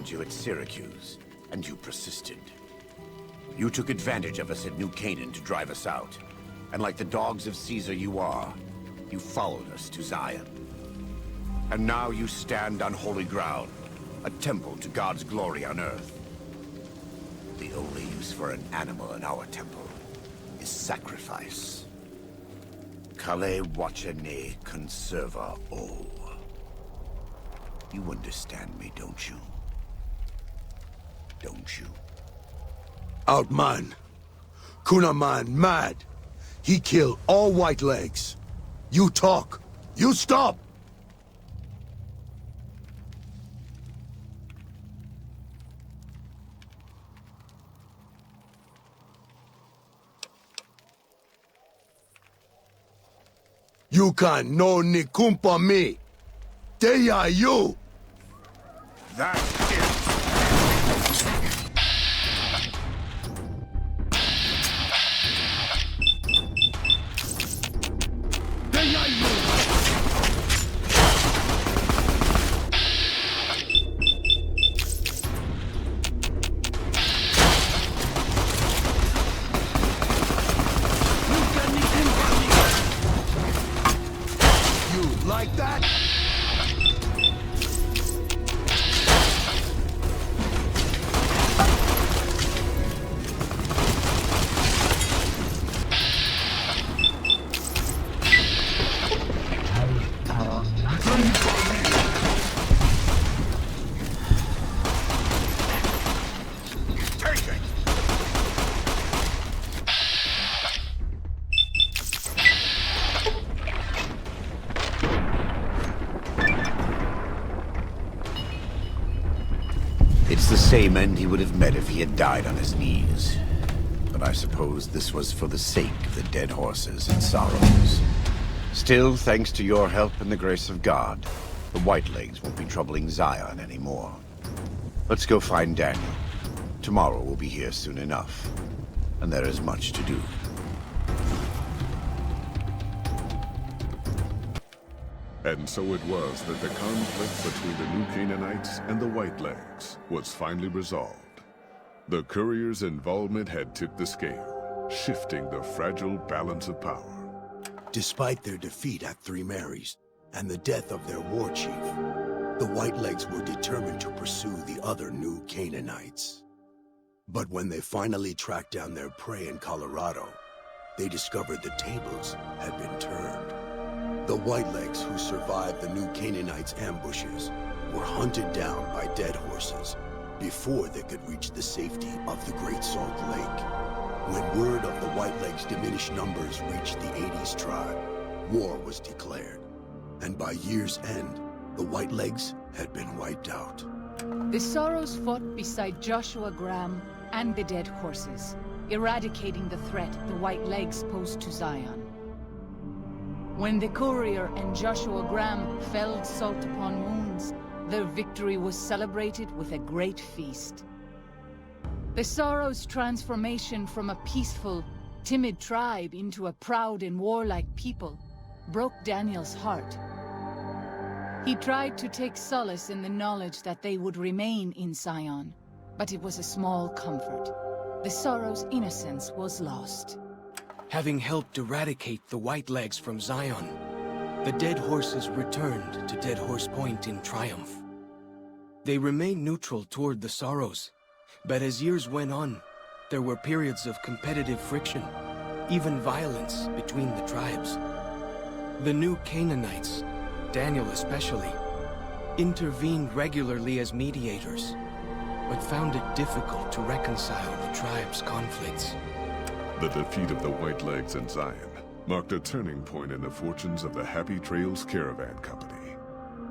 warned you at Syracuse, and you persisted. You took advantage of us at New Canaan to drive us out. And like the dogs of Caesar you are, you followed us to Zion. And now you stand on holy ground, a temple to God's glory on earth. The only use for an animal in our temple is sacrifice. Kale wachane conserva o. You understand me, don't you? Don't you? Outman. Kunaman mad. He killed all Whitelegs. You talk. You stop! You can no nikumpa me. Deya you! That is... Like that? It's the same end he would have met if he had died on his knees. But I suppose this was for the sake of the dead horses and sorrows. Still, thanks to your help and the grace of God, the Whitelegs won't be troubling Zion anymore. Let's go find Daniel. Tomorrow we'll be here soon enough, and there is much to do. And so it was that the conflict between the New Canaanites and the Whitelegs was finally resolved. The courier's involvement had tipped the scale, shifting the fragile balance of power. Despite their defeat at Three Marys and the death of their war chief, the Whitelegs were determined to pursue the other New Canaanites. But when they finally tracked down their prey in Colorado, they discovered the tables had been turned. The Whitelegs who survived the New Canaanites' ambushes were hunted down by dead horses before they could reach the safety of the Great Salt Lake. When word of the Whitelegs' diminished numbers reached the Hades tribe, war was declared. And by year's end, the Whitelegs had been wiped out. The Sorrows fought beside Joshua Graham and the dead horses, eradicating the threat the Whitelegs posed to Zion. When the courier and Joshua Graham felled Salt upon wounds, their victory was celebrated with a great feast. The Sorrows' transformation from a peaceful, timid tribe into a proud and warlike people broke Daniel's heart. He tried to take solace in the knowledge that they would remain in Zion, but it was a small comfort. The Sorrows' innocence was lost. Having helped eradicate the Whitelegs from Zion, the dead horses returned to Dead Horse Point in triumph. They remained neutral toward the Sorrows, but as years went on, there were periods of competitive friction, even violence between the tribes. The New Canaanites, Daniel especially, intervened regularly as mediators, but found it difficult to reconcile the tribes' conflicts. The defeat of the Whitelegs in Zion marked a turning point in the fortunes of the Happy Trails Caravan Company.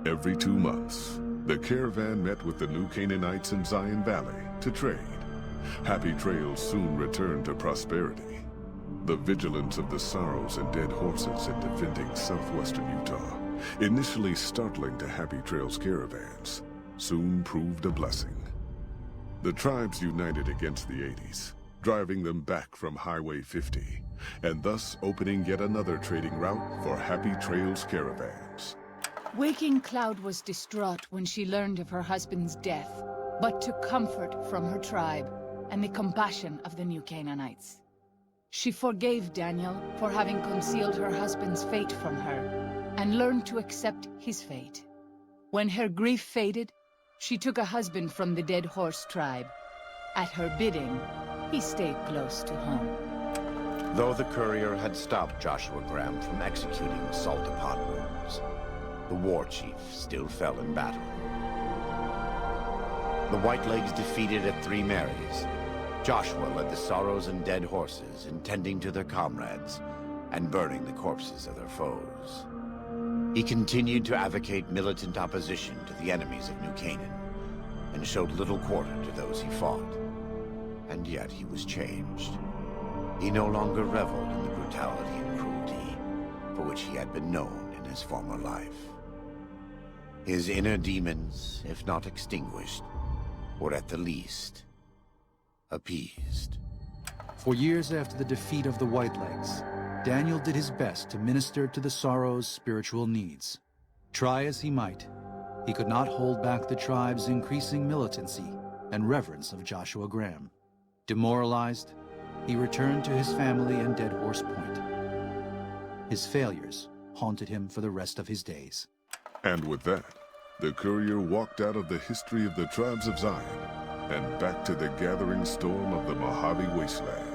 Every 2 months, the caravan met with the New Canaanites in Zion Valley to trade. Happy Trails soon returned to prosperity. The vigilance of the Sorrows and dead horses in defending southwestern Utah, initially startling to Happy Trails caravans, soon proved a blessing. The tribes united against the 80s, driving them back from Highway 50, and thus opening yet another trading route for Happy Trails caravans. Waking Cloud was distraught when she learned of her husband's death. but took comfort from her tribe and the compassion of the new Canaanites. She forgave Daniel for having concealed her husband's fate from her, and learned to accept his fate. When her grief faded, she took a husband from the Dead Horse tribe. At her bidding, he stayed close to home. Though the courier had stopped Joshua Graham from executing Salt-Upon Wounds, the war chief still fell in battle. The Whitelegs defeated at Three Marys. Joshua led the Sorrows and Dead Horses in tending to their comrades and burning the corpses of their foes. He continued to advocate militant opposition to the enemies of New Canaan, and showed little quarter to those he fought. And yet he was changed. He no longer reveled in the brutality and cruelty for which he had been known in his former life. His inner demons, if not extinguished, were at the least appeased. For years after the defeat of the Whitelegs, Daniel did his best to minister to the Sorrows' spiritual needs. Try as he might, he could not hold back the tribe's increasing militancy and reverence of Joshua Graham. Demoralized, he returned to his family in Dead Horse Point. His failures haunted him for the rest of his days. And with that, the courier walked out of the history of the tribes of Zion and back to the gathering storm of the Mojave Wasteland.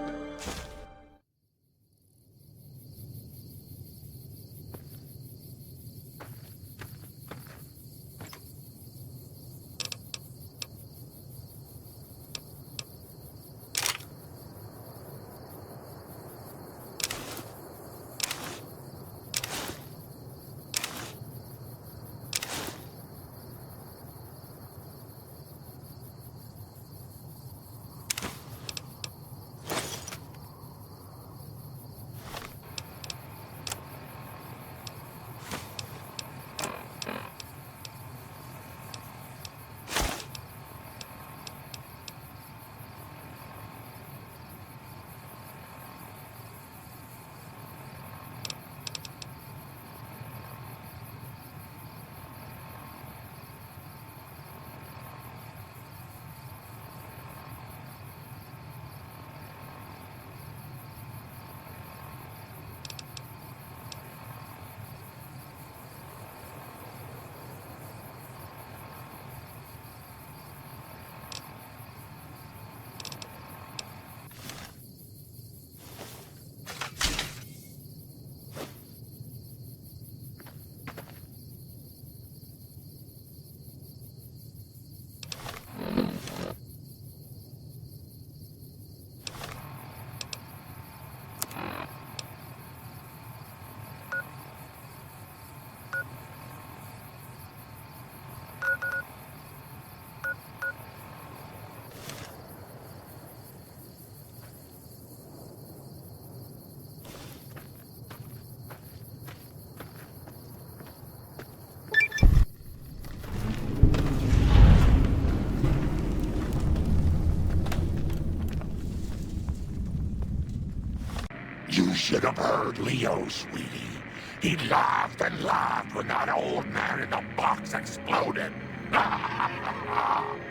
You should have heard Leo, sweetie. He laughed and laughed when that old man in the box exploded.